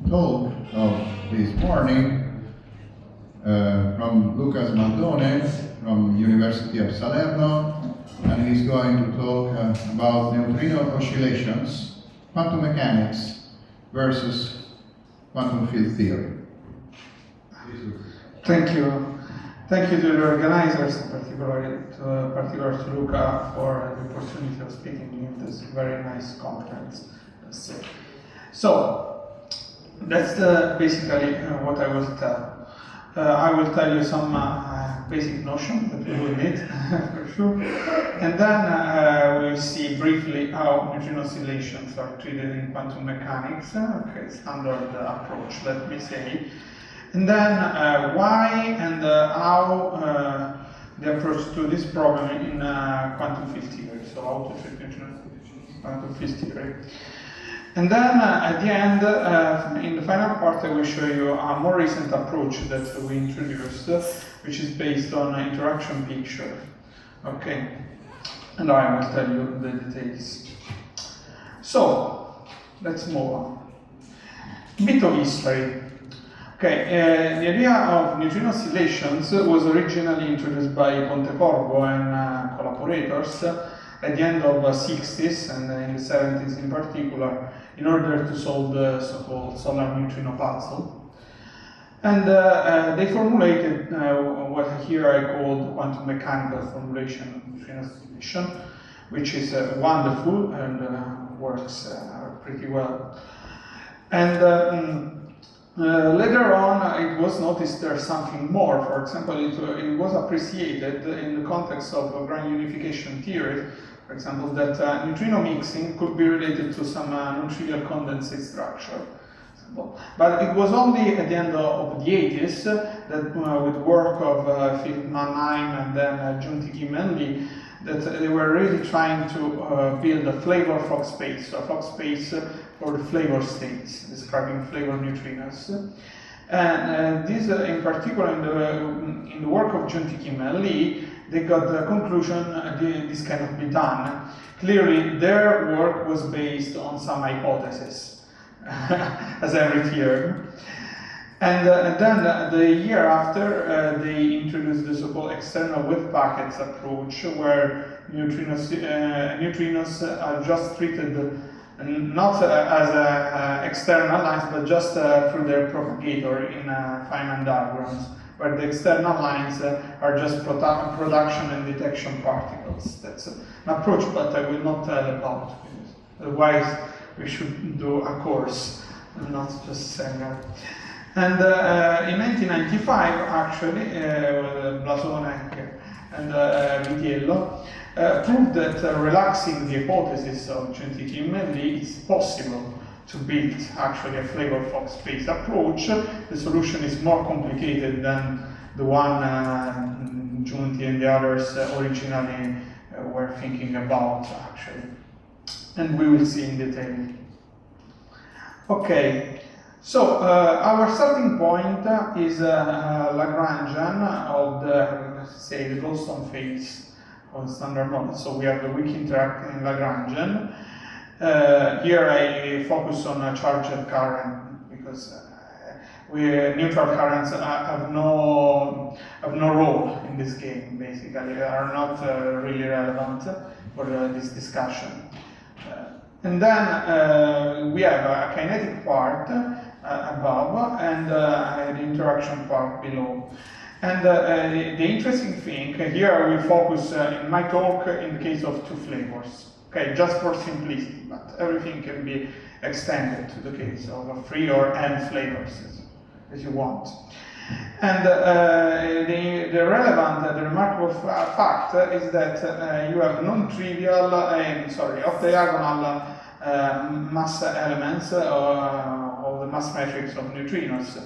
talk of this morning from Luca Smaldone from University of Salerno, and he's going to talk about neutrino oscillations, quantum mechanics versus quantum field theory. Thank you. Thank you to the organizers, particularly to Luca, for the opportunity of speaking in this very nice conference. So, that's basically what I will tell. I will tell you some basic notion that we will need, for sure. And then we'll see briefly how neutrino oscillations are treated in quantum mechanics, standard approach, let me say. And then why and how the approach to this problem in quantum field theory, so how to treat neutrino quantum field theory. And then at the end, in the final part, I will show you a more recent approach that we introduced, which is based on interaction picture. Okay, and I will tell you the details. So, let's move on. A bit of history. Okay, the idea of neutrino oscillations was originally introduced by Pontecorvo and collaborators at the end of the 60s and in the 70s in particular, in order to solve the so-called solar neutrino puzzle. And they formulated what here I call the quantum mechanical formulation of neutrino oscillation, which is wonderful and works pretty well. And later on, it was noticed there's something more. For example, it was appreciated in the context of grand unification theory, for example, that neutrino mixing could be related to some non-trivial condensate structure. But it was only at the end of the 80s that with work of Philip Mannheim and then Junti and Lee, that they were really trying to build a flavor Fock space, so a Fock space for the flavor states, describing flavor neutrinos. And this, in particular, in the work of Junti and Lee, they got the conclusion this cannot be done. Clearly, their work was based on some hypothesis, as every theorem. And then the year after, they introduced the so-called external wave packets approach, where neutrinos are just treated not as external lines, but just through their propagator in Feynman diagrams, where the external lines are just production and detection particles. That's an approach, but I will not tell about it. Otherwise, we should do a course, and not just saying that. And in 1995, actually, Blasone and Vitiello proved that relaxing the hypothesis of Gentili and Lee, it's possible to build actually a flavor Fock space approach. The solution is more complicated than the one Giunti and the others originally were thinking about, actually. And we will see in detail. Okay, so our starting point is Lagrangian of the, let's say, the Goldstone phase of the standard model. So we have the weak interacting Lagrangian. Here I focus on a charged current because neutral currents have no role in this game. Basically, they are not really relevant for this discussion. And then we have a kinetic part above and the interaction part below. And the interesting thing here, I will focus in my talk in the case of two flavors. Okay, just for simplicity, but everything can be extended to the case of 3 or n flavors as you want. And the relevant, the remarkable fact is that you have non-trivial, off-diagonal mass elements of the mass matrix of neutrinos.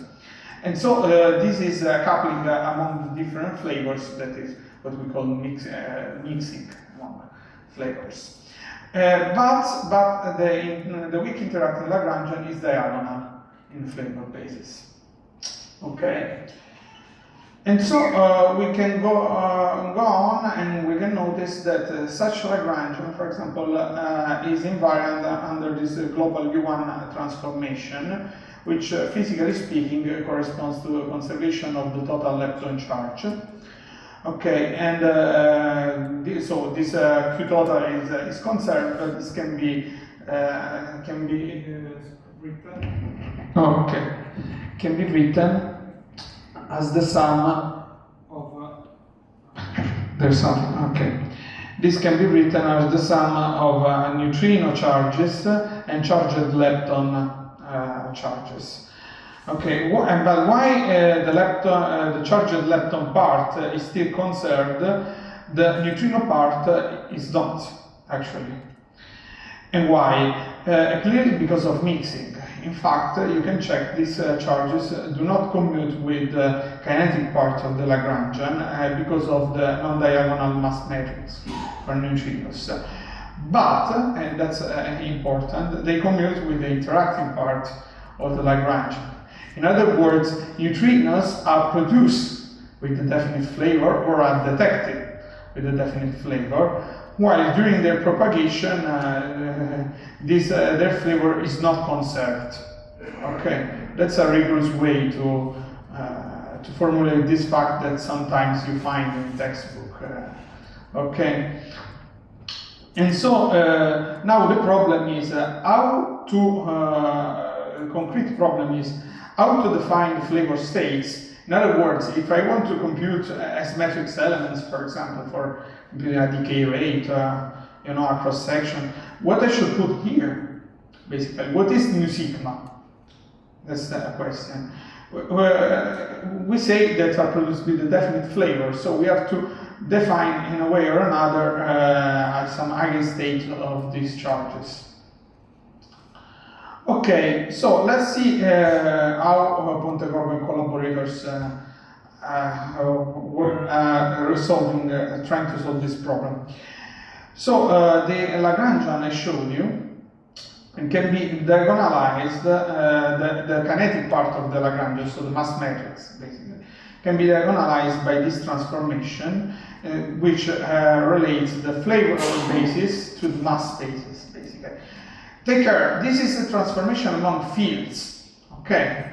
And so this is coupling among the different flavors, that is what we call mixing among flavors. But the weak interacting Lagrangian is diagonal in flavor basis. Okay. And so we can go on, and we can notice that such Lagrangian, for example, is invariant under this global U1 transformation, which physically speaking corresponds to the conservation of the total lepton charge. Okay, and so this Q total is conserved, but this can be written. Okay, can be written as the sum of there's something. Okay, this can be written as the sum of neutrino charges and charged lepton charges. Okay, but why the charged lepton part is still conserved, the neutrino part is not, actually. And why? Clearly because of mixing. In fact, you can check these charges do not commute with the kinetic part of the Lagrangian because of the non-diagonal mass matrix for neutrinos. But, and that's important, they commute with the interacting part of the Lagrangian. In other words, neutrinos are produced with a definite flavor or are detected with a definite flavor, while during their propagation their flavor is not conserved. Okay, that's a rigorous way to formulate this fact that sometimes you find in textbook. Okay, and so now the problem is how to concrete problem is how to define the flavor states. In other words, if I want to compute S matrix elements, for example, for computing a decay rate, a cross section, what I should put here, basically, what is nu sigma? That's the question. We say that are produced with a definite flavor, so we have to define in a way or another some eigenstate of these charges. Okay, so let's see how Pontecorvo and collaborators were trying to solve this problem. So the Lagrangian I showed you can be diagonalized, the kinetic part of the Lagrangian, so the mass matrix basically, can be diagonalized by this transformation, which relates the flavor basis to the mass basis basically. Take care, this is a transformation among fields, okay?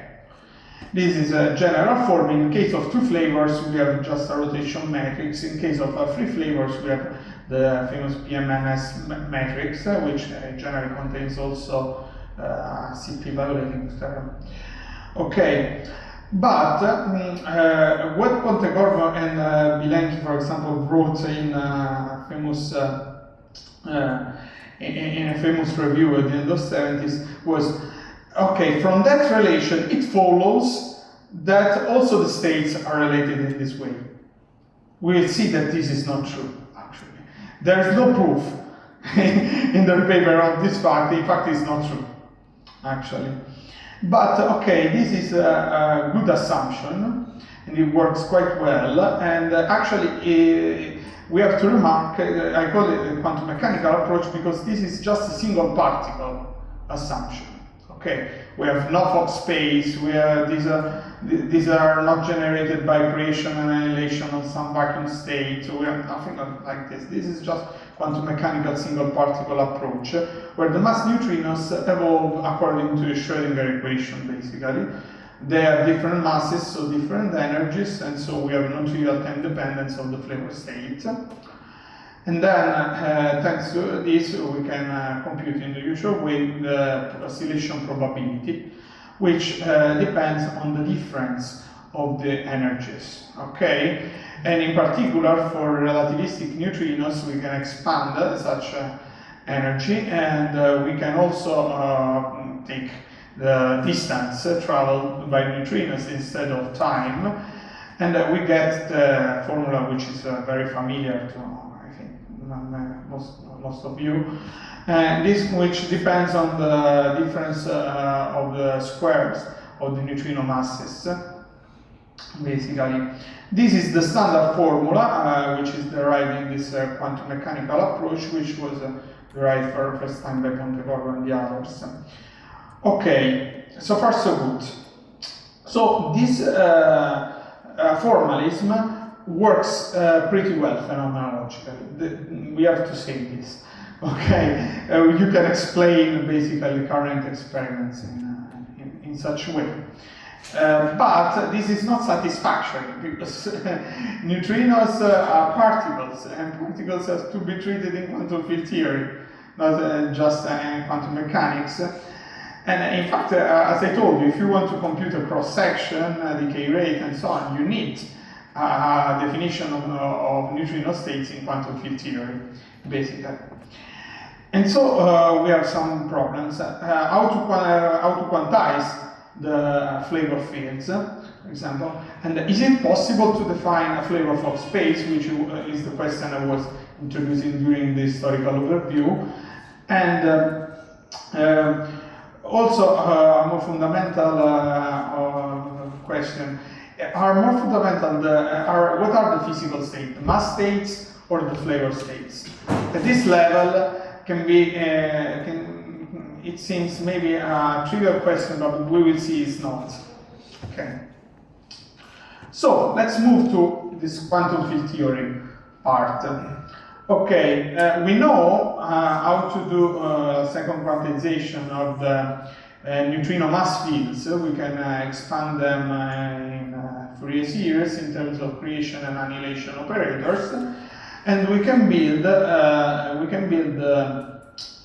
This is a general form. In case of two flavors, we have just a rotation matrix. In case of three flavors, we have the famous PMMS matrix, which generally contains also CP evaluating term. Okay, but what Pontecorvo and Bilenki, for example, wrote in a famous review at the end of the 70s was, okay, from that relation it follows that also the states are related in this way. We'll see that this is not true, actually. There's no proof in their paper of this fact. In fact, it's not true, actually. But, okay, this is a good assumption, and it works quite well, and actually we have to remark, I call it a quantum mechanical approach because this is just a single particle assumption. Okay, we have no Fock space, these are not generated by creation and annihilation of some vacuum state, we have nothing like this. This is just quantum mechanical single particle approach, where the mass neutrinos evolve according to the Schrödinger equation, basically. They have different masses, so different energies, and so we have non-trivial time dependence of the flavor state. And then, thanks to this, we can compute in the usual way the oscillation probability, which depends on the difference of the energies. Okay, and in particular for relativistic neutrinos, we can expand such energy, and we can also take the distance traveled by neutrinos instead of time, and we get the formula which is very familiar to, I think, most of you, and this which depends on the difference of the squares of the neutrino masses, basically. This is the standard formula which is derived in this quantum mechanical approach, which was derived for the first time by Pontecorvo and the others. Okay, so far so good. So this formalism works pretty well phenomenologically. We have to say this. Okay, you can explain basically current experiments in such a way. But this is not satisfactory because neutrinos are particles, and particles have to be treated in quantum field theory, not just in quantum mechanics. And in fact, as I told you, if you want to compute a cross-section, decay rate, and so on, you need a definition of neutrino states in quantum field theory, basically. And so we have some problems. How to quantize the flavor fields, for example, and is it possible to define a flavor of space, which is the question I was introducing during the historical overview, and also a more fundamental question: what are the physical states, the mass states or the flavor states? At this level, can be it seems maybe a trivial question, but we will see it's not. Okay. So let's move to this quantum field theory part. Okay, we know how to do second quantization of the neutrino mass fields. We can expand them in Fourier series in terms of creation and annihilation operators, and we can build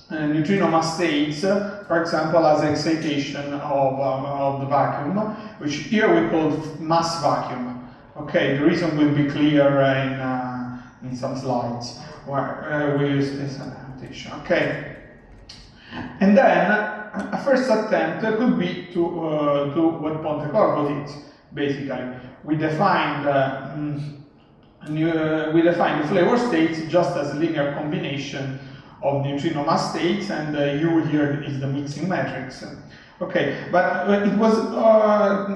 neutrino mass states, for example, as excitation of the vacuum, which here we call mass vacuum. Okay, the reason will be clear in some slides where we use this notation. Okay, and then a first attempt could be to do what Pontecorvo did. Basically, we define the flavor states just as a linear combination of neutrino mass states, and U here is the mixing matrix. Okay, but it was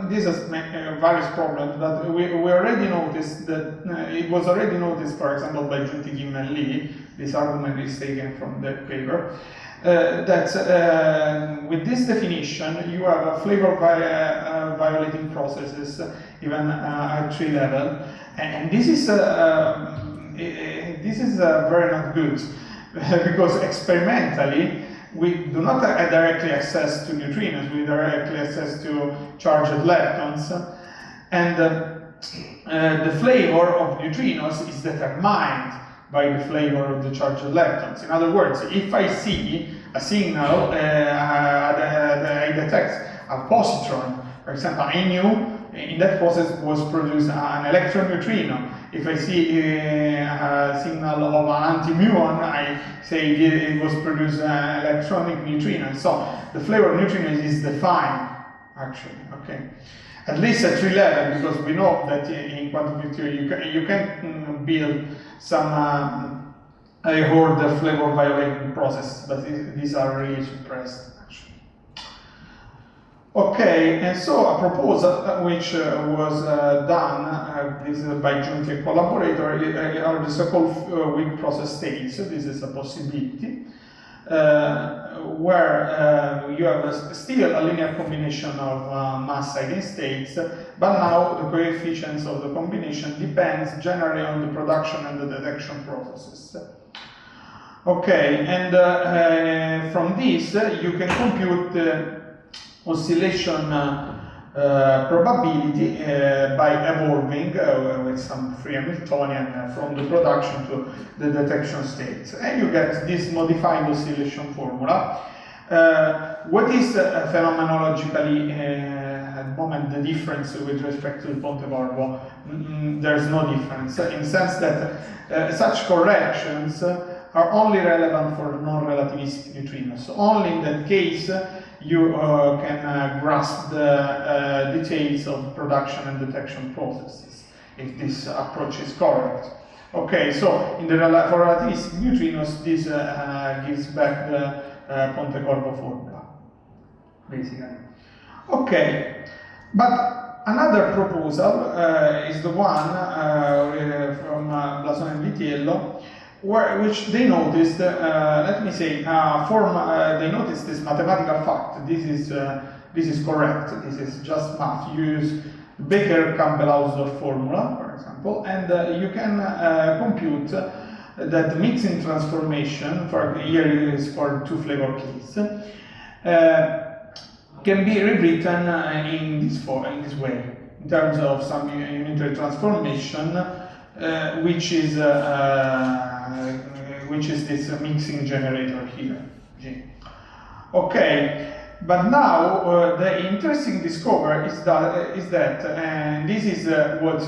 this has various problems, but we already noticed that it was already noticed, for example, by Junti Kim and Lee. This argument is taken from the paper. That with this definition, you have a flavor violating processes even at tree level, and this is very not good. Because experimentally, we do not have directly access to neutrinos, we directly access to charged leptons, and the flavor of neutrinos is determined by the flavor of the charged leptons. In other words, if I see a signal, I detect a positron, for example, I knew in that process was produced an electron neutrino. If I see a signal of an anti-muon, I say it was produced an electronic neutrino. So the flavor of neutrinos is defined, actually. Okay, at least at tree level, because we know that in quantum field theory you can build some I heard the flavor violating process, but these are really suppressed, actually. Okay, and so a proposal which was done this is by Junti collaborator are the so-called weak process states. So this is a possibility where you have still a linear combination of mass eigenstates, but now the coefficients of the combination depends generally on the production and the detection processes. Okay, and from this you can compute the oscillation probability by evolving with some free Hamiltonian from the production to the detection state, and you get this modified oscillation formula. What is phenomenologically at the moment the difference with respect to the Pontecorvo? There's no difference in the sense that such corrections are only relevant for non-relativistic neutrinos. So only in that case you can grasp the details of production and detection processes, if this approach is correct. Okay, so in the for relativistic neutrinos, this gives back the Pontecorvo formula, basically. Okay, but another proposal is the one from Blasone and Vitiello, which they noticed, let me say, they noticed this mathematical fact. This is correct. This is just math. You use Baker-Campbell-Hausdorff formula, for example, and you can compute that the mixing transformation, for here is for two flavor keys, can be rewritten in this way, in terms of some unitary transformation, which is this mixing generator here, G. Okay, but now the interesting discovery is that, and this is what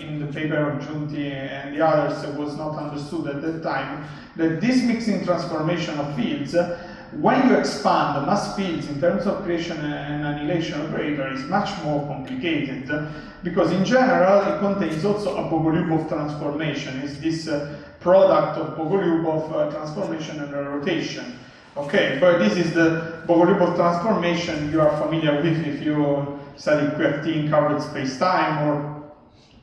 in the paper of Giunti and the others was not understood at that time, that this mixing transformation of fields, when you expand the mass fields in terms of creation and annihilation operator, is much more complicated, because in general it contains also a Bogolyubov transformation. It's this product of Bogolyubov transformation and rotation. Okay, but this is the Bogolyubov transformation you are familiar with if you study QFT in covered space-time or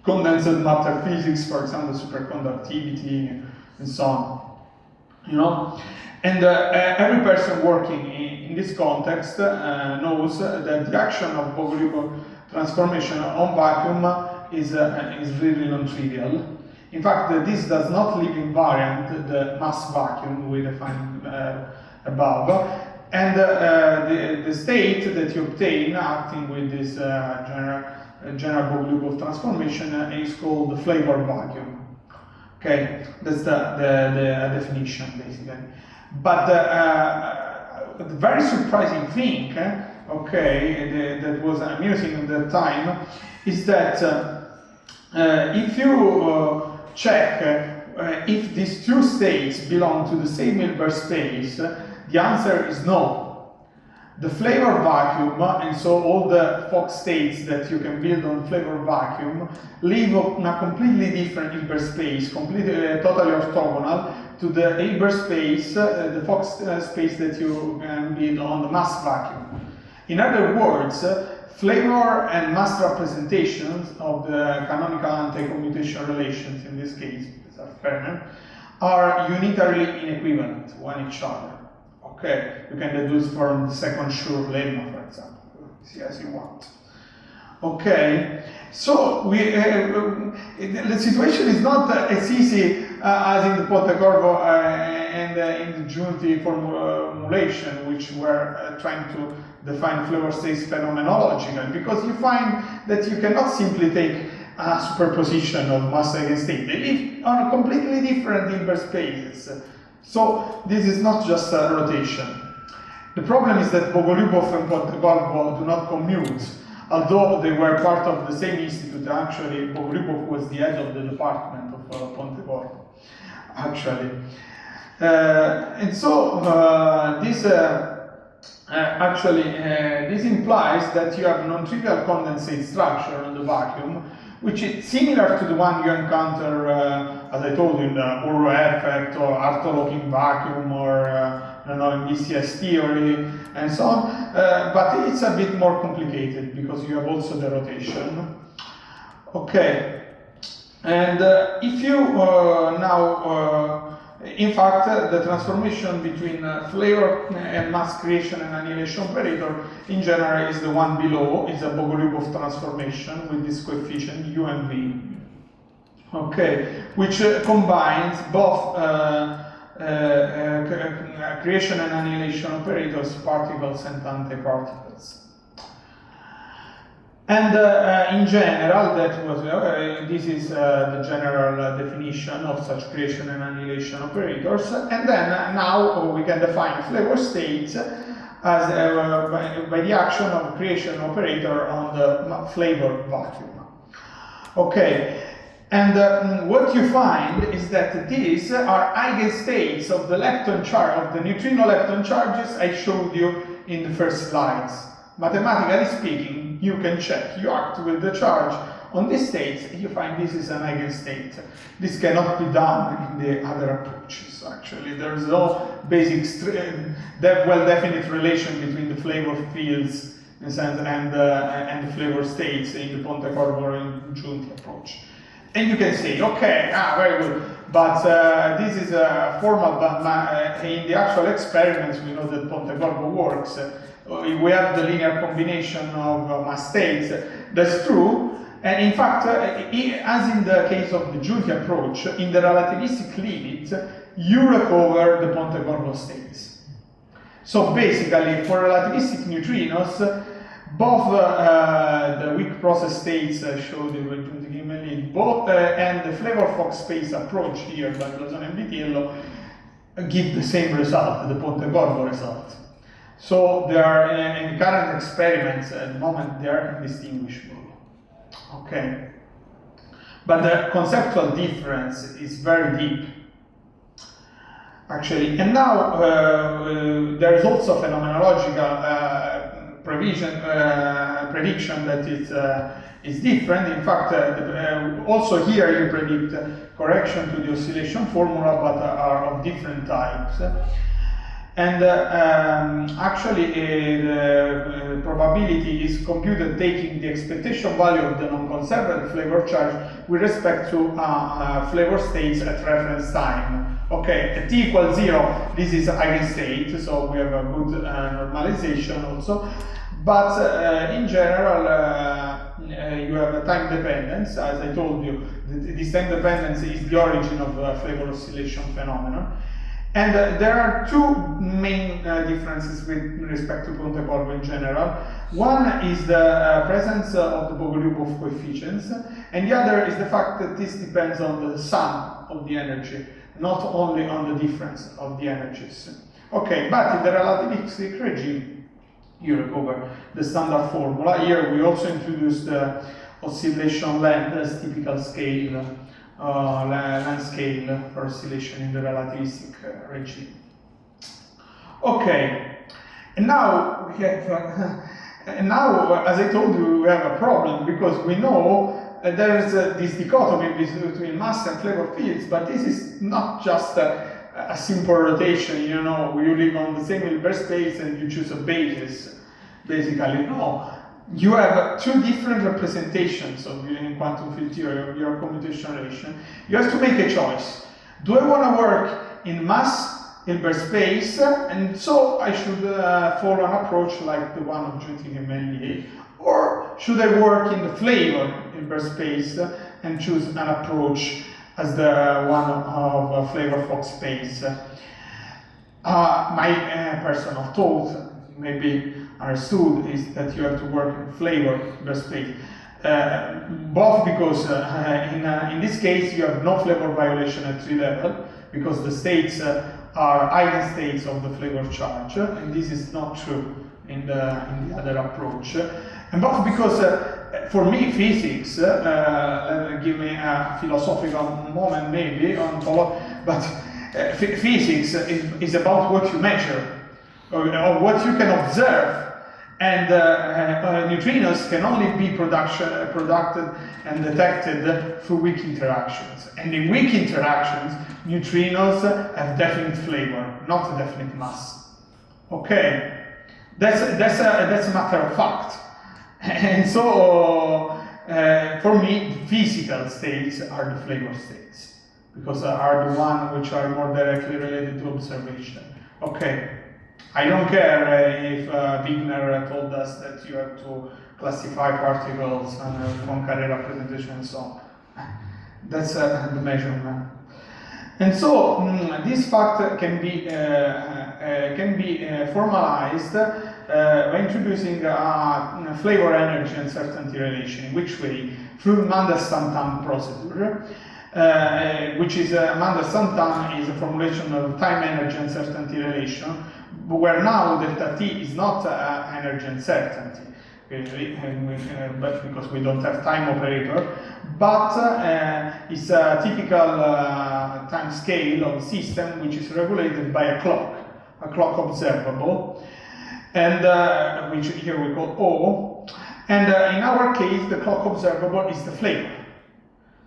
condensed matter physics, for example, superconductivity and so on. You know, and every person working in this context knows that the action of Bogolyubov transformation on vacuum is really non-trivial. In fact, this does not live invariant the mass vacuum we defined above, and the state that you obtain acting with this general Bogolyubov transformation is called the flavor vacuum. Okay, that's the definition basically. But the very surprising thing, that was amusing at that time, is that if you check if these two states belong to the same Hilbert space, the answer is no. The flavor vacuum, and so all the Fock states that you can build on flavor vacuum, live in a completely different Hilbert space, totally orthogonal to the Hilbert space, the Fock space that you can build on the mass vacuum. In other words, flavor and mass representations of the canonical anti-commutation relations, in this case, these are Fermat, are unitarily inequivalent one each other. Okay, you can deduce from the second Schur lemma, for example, see as you want. Okay, so the situation is not as easy as in the Pontecorvo and in the Giunti formulation, which were trying to define flavor states phenomenologically, because you find that you cannot simply take a superposition of mass against state. They live on completely different Hilbert spaces. So this is not just a rotation. The problem is that Bogolyubov and Pontecorvo do not commute, although they were part of the same institute. Actually, Bogolyubov was the head of the department of Pontecorvo, actually. And so this implies that you have non-trivial condensate structure in the vacuum, which is similar to the one you encounter, as I told you, in the Uro effect or Arthur-Locking vacuum or in BCS theory and so on, but it's a bit more complicated because you have also the rotation. Okay, and if you in fact, the transformation between flavor and mass creation and annihilation operator in general is the one below, is a Bogolyubov transformation with this coefficient U and V. Okay, which combines both creation and annihilation operators, particles and antiparticles. And in general, that was this is the general definition of such creation and annihilation operators. And then now we can define flavor states as by the action of creation operator on the flavor vacuum. Okay, and what you find is that these are eigenstates of the lepton charge, of the neutrino lepton charges I showed you in the first slides. Mathematically speaking, you can check, you act with the charge on this state, you find this is an eigenstate. This cannot be done in the other approaches, actually. There's no basic, well-definite relation between the flavor fields in a sense, and the flavor states in the Pontecorvo and Giunti approach. And you can say, okay, very good, but this is formal, but in the actual experiments we know that Pontecorvo works. we have the linear combination of mass states. That's true. And in fact, as in the case of the Juti approach, in the relativistic limit, you recover the Pontecorvo states. So basically, for relativistic neutrinos, both the weak process states showed in both and the flavor-Fox space approach here by Lozano and Vitiello give the same result, the Pontecorvo result. So they are in current experiments at the moment they are indistinguishable. Okay, but the conceptual difference is very deep, actually. And now there is also phenomenological prediction that is different. In fact, also here you predict correction to the oscillation formula, but are of different types. And actually, the probability is computed taking the expectation value of the non-conserved flavor charge with respect to flavor states at reference time. Okay, at t equals 0, this is eigenstate, so we have a good normalization also. But in general, you have a time dependence. As I told you, this time dependence is the origin of flavor oscillation phenomenon. And there are two main differences with respect to Pontecorvo in general. One is the presence of the Bogoliubov coefficients, and the other is the fact that this depends on the sum of the energy, not only on the difference of the energies. Okay, but in the relativistic regime, you recover the standard formula. Here we also introduced the oscillation length as typical scale. Length scale for oscillation in the relativistic regime. Okay, and now we have, as I told you, we have a problem because we know there is this dichotomy between mass and flavor fields, but this is not just a simple rotation. You know, you live on the same Hilbert space and you choose a basis. Basically, no. You have two different representations of in quantum field theory of your commutation relation. You have to make a choice. Do I want to work in mass Hilbert space, and so I should follow an approach like the one of Juti and Méliès, or should I work in the flavor Hilbert space and choose an approach as the one of flavor-Fox space? My personal thought, maybe understood, is that you have to work in flavor space, both because in this case you have no flavor violation at tree level because the states are eigenstates of the flavor charge, and this is not true in the other approach, and both because for me physics, give me a philosophical moment maybe on but physics is about what you measure or what you can observe. And neutrinos can only be produced and detected through weak interactions. And in weak interactions, neutrinos have definite flavor, not a definite mass. Okay, that's a matter of fact. And so, for me, the physical states are the flavor states because are the ones which are more directly related to observation. Okay. I don't care if Wigner told us that you have to classify particles and Poincaré representation and so on. That's the measurement. And so this fact can be formalized by introducing a flavor energy uncertainty relation. In which way? Through Mandel-Stanton procedure. Which is Mandel-Stanton is a formulation of time energy uncertainty relation, where now delta T is not energy uncertainty, but because we don't have time operator, but it's a typical time scale of a system which is regulated by a clock observable, and which here we call O, and in our case the clock observable is the flavor.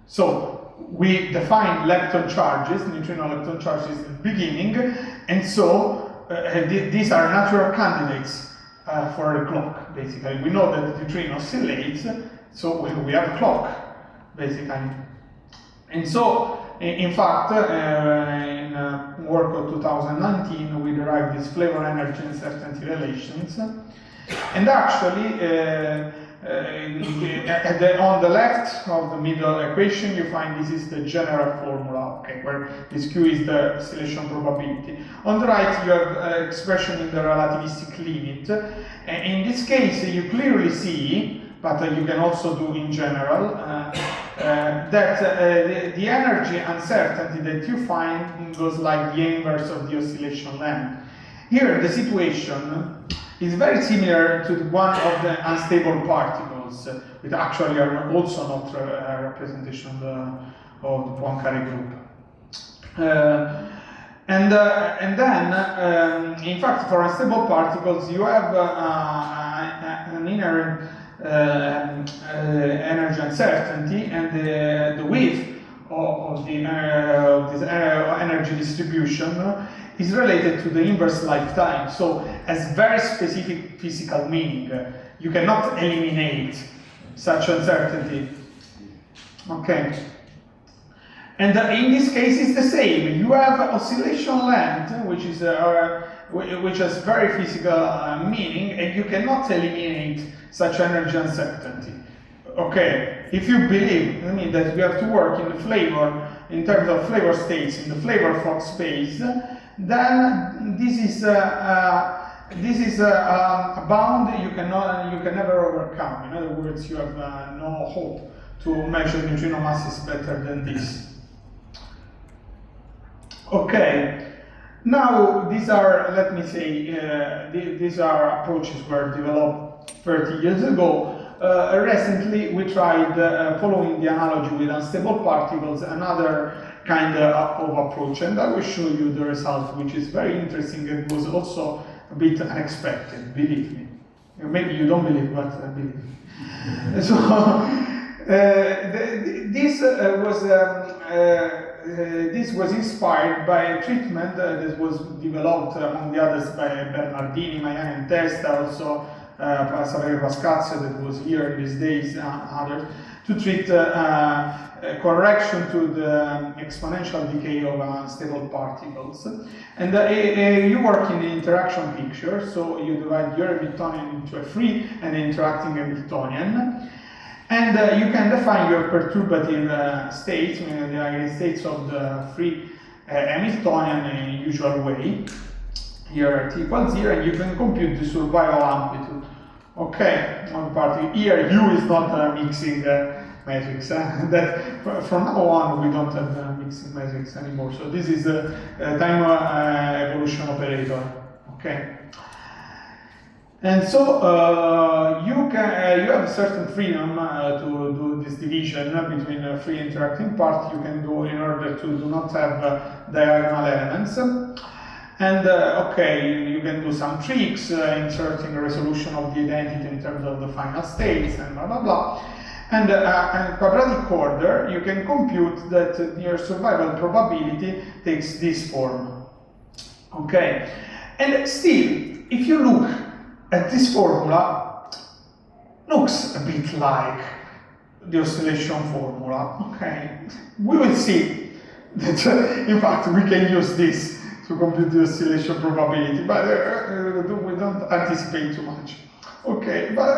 So we define lepton charges, neutrino lepton charges at the beginning, and so these are natural candidates for the clock, basically. We know that the neutrino oscillates, so we have a clock, basically. And so, in fact, in work of 2019, we derived these flavor energy uncertainty relations. And actually, on the left of the middle equation, you find this is the general formula, okay, where this Q is the oscillation probability. On the right, you have expression in the relativistic limit. In this case, you clearly see, but you can also do in general, that the energy uncertainty that you find goes like the inverse of the oscillation length. Here, the situation is very similar to one of the unstable particles, which actually are also not a representation of the Poincare group. And then, in fact, for unstable particles, you have an inherent energy uncertainty, and the width of this energy distribution is related to the inverse lifetime, so has very specific physical meaning. You cannot eliminate such uncertainty. Okay. And in this case, it's the same. You have oscillation length, which has very physical meaning, and you cannot eliminate such energy uncertainty. Okay, if you believe, I mean, that we have to work in the flavor, in terms of flavor states, in the flavor Fock space, then this is a bound you can never overcome. In other words, you have no hope to measure neutrino masses better than this. Okay. Now, these are, let me say, these are approaches were developed 30 years ago. Recently, we tried, following the analogy with unstable particles, another kind of approach, and I will show you the result, which is very interesting and was also a bit unexpected, believe me. Maybe you don't believe, but believe me. So, this was inspired by a treatment that was developed, among the others, by Bernardini, Maiani, and Testa, also Saverio Pascazio, that was here in these days, others, to treat correction to the exponential decay of unstable particles. And you work in the interaction picture, so you divide your Hamiltonian into a free and interacting Hamiltonian. And you can define your perturbative states, meaning the eigenstates of the free Hamiltonian in a usual way. Here at t equals 0, and you can compute the survival amplitude. Okay, on part here, U is not a mixing matrix. That from now on we don't have the mixing matrix anymore. So this is a time evolution operator. Okay. And so you have certain freedom to do this division between free interacting part. You can do in order to do not have diagonal elements. And okay, you can do some tricks, inserting a resolution of the identity in terms of the final states and blah blah blah. And quadratic order, you can compute that your survival probability takes this form. Okay, and still, if you look at this formula, looks a bit like the oscillation formula. Okay, we will see that in fact we can use this to compute the oscillation probability, but we don't anticipate too much. Okay, but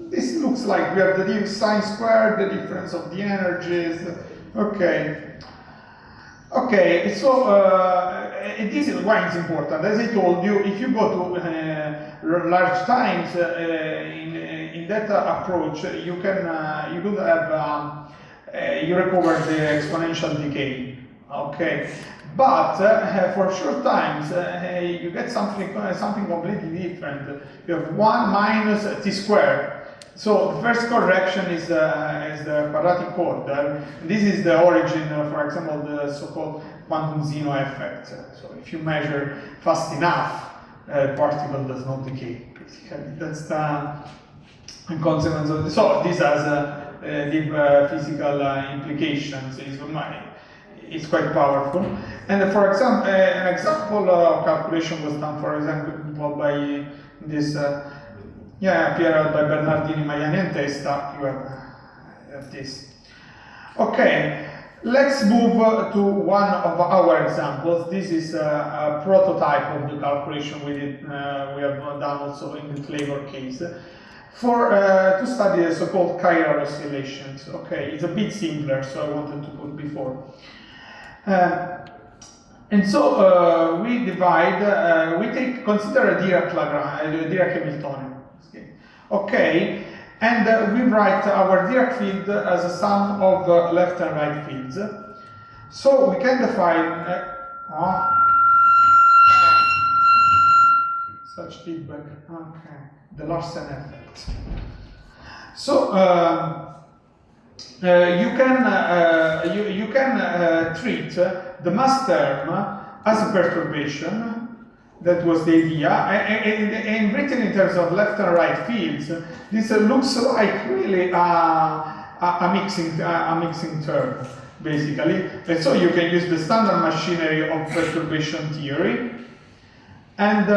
this looks like we have the sine squared, the difference of the energies. Okay. Okay, so this is why it's important. As I told you, if you go to large times in that approach, you could have you recover the exponential decay. Okay, but for short times you get something completely different. You have 1 minus t squared. So the first correction is the quadratic order. This is the origin, for example, the so-called quantum Zeno effect. So if you measure fast enough, particle does not decay. Basically, that's the consequence of this. So this has deep physical implications. It's quite powerful. And for example, an example of calculation was done, for example, by this. Appeared by Bernardini, Maiani, and Testa. You have this. Okay. Let's move to one of our examples. This is a prototype of the calculation we did. We have done also in the flavor case for to study the so-called chiral oscillations. Okay, it's a bit simpler, so I wanted to put before. And so we divide. Consider a Dirac Hamiltonian. Okay. And we write our Dirac field as a sum of left and right fields. So we can define such feedback. Okay, the Larsen effect. So you can treat the mass term as a perturbation. That was the idea, and written in terms of left and right fields, this looks like really a mixing term, basically. And so you can use the standard machinery of perturbation theory, and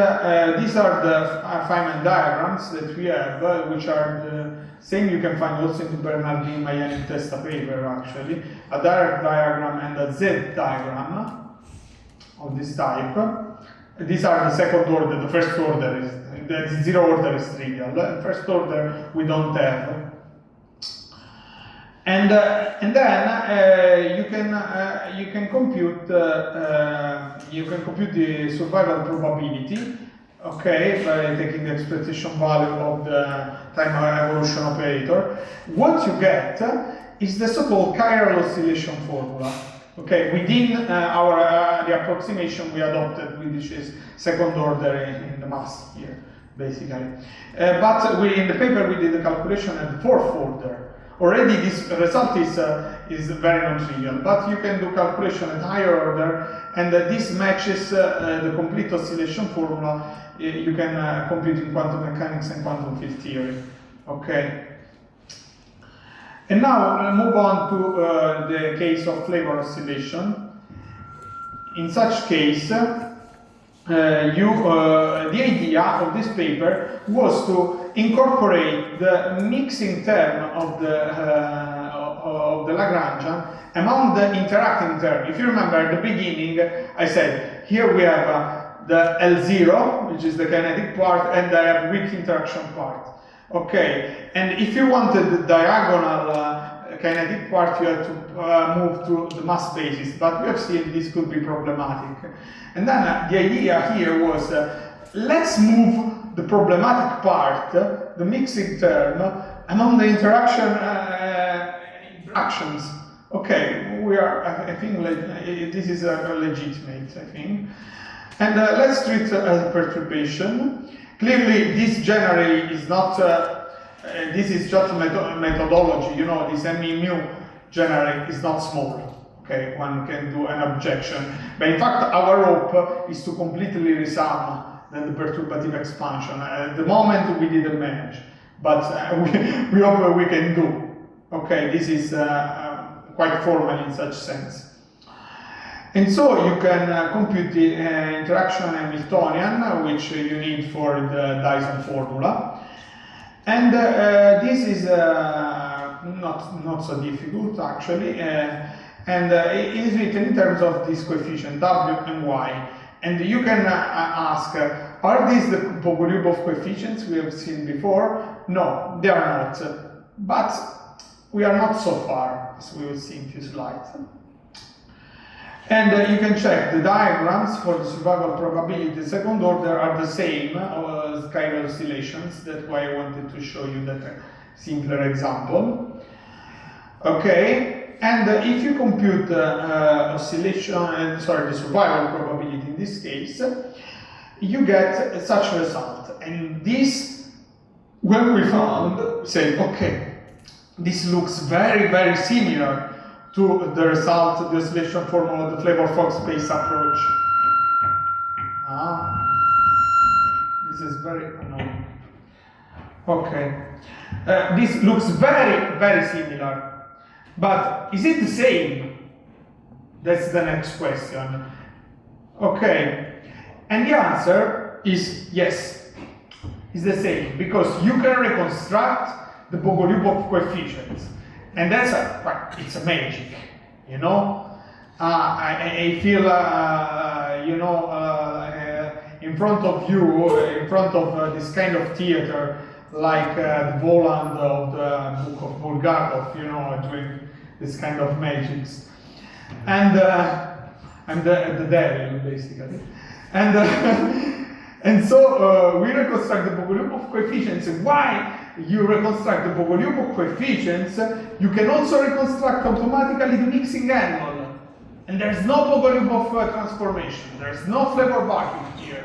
these are the Feynman diagrams that we have, which are the same you can find also in the Bernardini Maiani Testa paper, actually, a Dirac diagram and a Z diagram of this type. These are the second order. The first order is the zero order is trivial. The first order we don't have, and then you can compute the survival probability. Okay, by taking the expectation value of the time evolution operator. What you get is the so-called chiral oscillation formula. Okay, within the approximation we adopted, which is second order in the mass here, basically. But in the paper we did the calculation at fourth order. Already this result is very non-trivial, but you can do calculation at higher order, and this matches the complete oscillation formula you can compute in quantum mechanics and quantum field theory. Okay. And now we'll move on to the case of flavor oscillation. In such case, the idea of this paper was to incorporate the mixing term of the Lagrangian among the interacting term. If you remember at the beginning, I said here we have the L0, which is the kinetic part, and I have weak interaction part. Okay, and if you wanted the diagonal kinetic part, you had to move to the mass basis, but we have seen this could be problematic. And then the idea here was, let's move the problematic part, the mixing term, among the interactions. Okay, I think this is legitimate, I think. And let's treat it as a perturbation. Clearly, this generally is not, this is just a methodology, you know, this ME mu generally is not small, okay, one can do an objection. But in fact, our hope is to completely resum the perturbative expansion. At the moment, we didn't manage, but we hope we can do. Okay, this is quite formal in such sense. And so you can compute the interaction Hamiltonian, which you need for the Dyson formula. And this is not so difficult, actually. And it is written in terms of this coefficient, W and Y. And you can ask, are these the Pogorelov coefficients we have seen before? No, they are not. But we are not so far, as we will see in a few slides. And you can check the diagrams for the survival probability second order are the same as chiral oscillations. That's why I wanted to show you that simpler example. Okay, and if you compute the survival probability in this case, you get such a result. And this, when we found, say, okay, this looks very, very similar to the result, the oscillation formula of the Flavor-Fox space approach. This is very annoying. Okay, this looks very, very similar, but is it the same? That's the next question. Okay, and the answer is yes, it's the same, because you can reconstruct the Pogorelov coefficients. And that's it's a magic. you know. I feel, you know, in front of you, in front of this kind of theater, like the Voland of the Book of Bulgakov, you know, doing this kind of magics. And I'm the devil, basically. And, and so we reconstruct the Bogoliubov coefficients. Why you reconstruct the Bogoliubov coefficients, you can also reconstruct automatically the mixing angle. And there's no Bogoliubov transformation. There's no flavor vacuum here.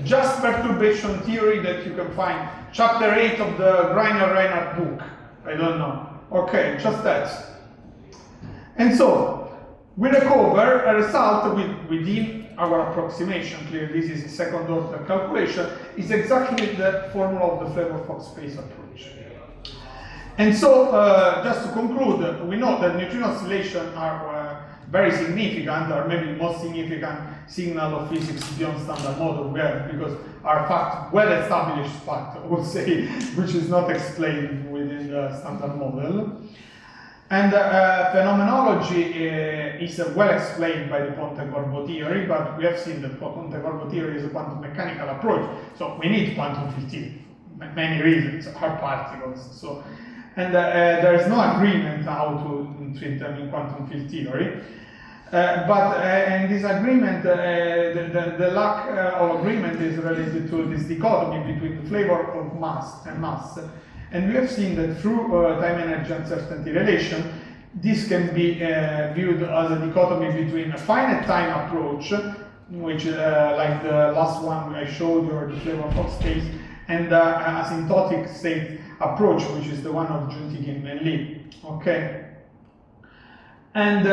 Just perturbation theory that you can find. Chapter 8 of the Greiner-Reinhardt book. I don't know. Okay, just that. And so, we recover a result within our approximation. Clearly, this is a second order calculation. Is exactly the formula of the Flavor-Fox space approach. And so, just to conclude, we know that neutrino oscillations are very significant, or maybe the most significant signal of physics beyond standard model we have, because our fact, well-established fact, I would say, which is not explained within the standard model. And phenomenology is well explained by the Ponte-Corvo theory, but we have seen that Ponte-Corvo theory is a quantum mechanical approach, so we need quantum field theory. Many reasons, are particles. So, and there is no agreement how to treat them in quantum field theory. But in this agreement, the lack of agreement is related to this dichotomy between the flavor of mass and mass. And we have seen that through time-energy uncertainty relation, this can be viewed as a dichotomy between a finite time approach, which like the last one I showed you, or the Flavor-Fox space, and asymptotic state approach, which is the one of Juntigin and Lee. Okay. And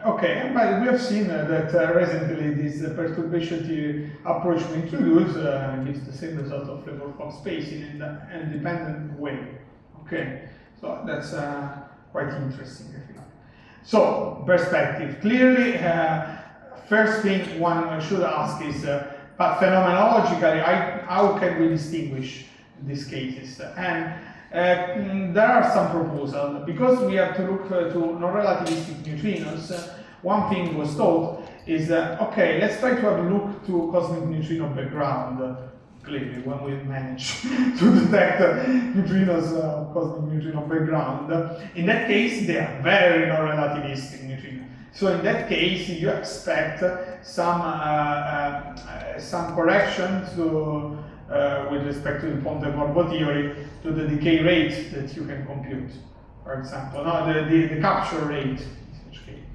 okay, but we have seen that recently this perturbation theory approach we introduced gives the same result of Flavor-Fox space in an independent way. Okay, so that's quite interesting, I think. So, perspective. Clearly, first thing one should ask is, but phenomenologically, how can we distinguish these cases? And there are some proposals. Because we have to look to non-relativistic neutrinos, one thing was thought is okay, let's try to have a look to cosmic neutrino background, clearly, when we manage to detect neutrinos cosmic neutrino background. In that case, they are very non-relativistic neutrinos. So in that case, you expect some correction to with respect to the Ponte-Corvo theory, to the decay rate that you can compute, for example, the capture rate, in such case.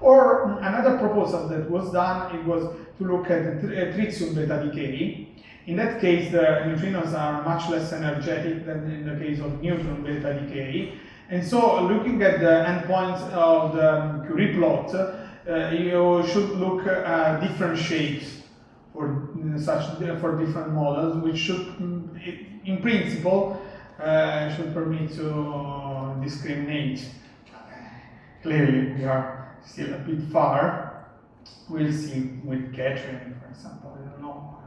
Or another proposal that was done, it was to look at the tritium beta decay. In that case, the neutrinos are much less energetic than in the case of neutron beta decay. And so, looking at the endpoints of the Curie plot, you should look at different shapes for different models, which should, in principle, should permit to discriminate. Clearly, we are still a bit far. We'll see with Catherine, for example. I don't know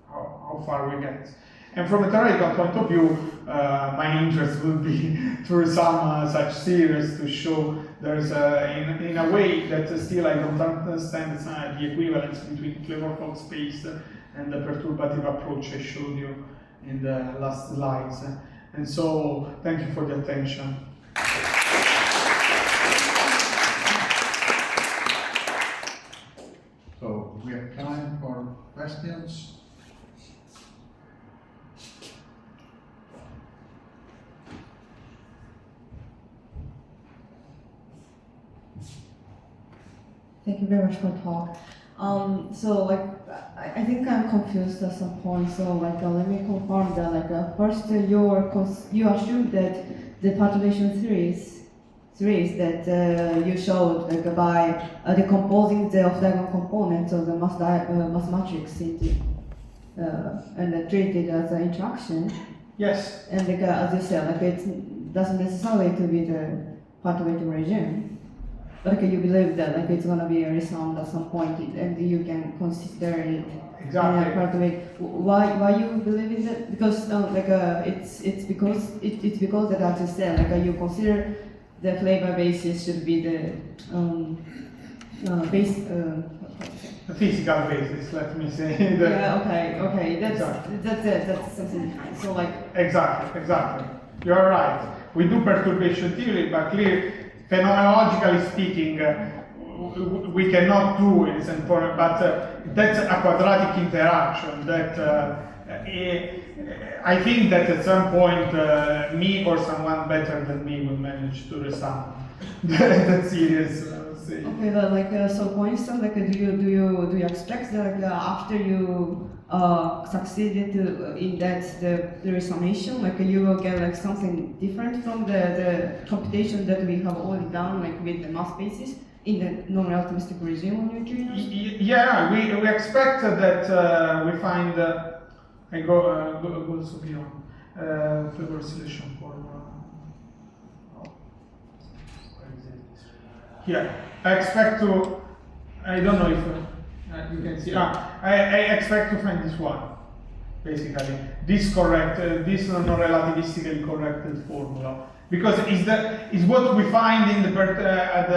how far we get. And from a theoretical point of view, my interest will be through some such series to show there's in a way that still I don't understand the equivalence between Flavor-Fox space and the perturbative approach I showed you in the last slides. And so, thank you for the attention. So we have time for questions. Thank you very much for the talk. So like, I think I'm confused at some point. So like, let me confirm that like, first you assumed that the perturbation series that you showed like by decomposing the off-diagonal components of the mass matrix into and treated as an interaction. Yes. And like, as you said, like it doesn't necessarily to be the perturbative regime. But you believe that like it's gonna be a resound at some point, and you can consider it. Exactly. Part of it. Why you believe in that? Because it's because that as you said, like you consider the flavor basis should be the base. The physical basis, let me say. Yeah. Okay. Exactly. That's something different. So like. Exactly. You are right. We do perturbation theory, but clearly, phenomenologically speaking, we cannot do it. But that's a quadratic interaction that I think that at some point me or someone better than me will manage to resound that series. Okay, but like so, for instance, like do you expect that like, after you succeeded in that the resummation, like you will get like something different from the computation that we have already done, like with the mass basis in the non-relativistic regime of neutrinos? Yeah, we expect that we find. I go also beyond flavor oscillation for. Here, I expect to. I don't know if you can see. I expect to find this one, basically. This non-relativistically corrected formula, because it's what we find in at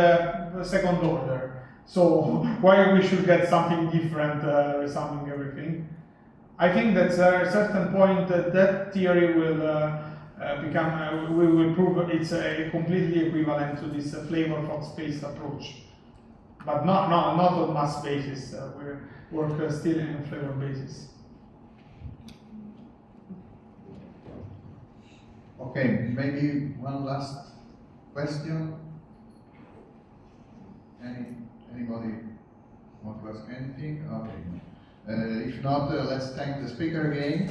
the second order. So why we should get something different, resumming everything? I think that at a certain point that theory will we will prove it's completely equivalent to this flavor from space approach, but not on mass basis. We work still in flavor basis. Okay, maybe one last question. Anybody want to ask anything? Okay. If not, let's thank the speaker again.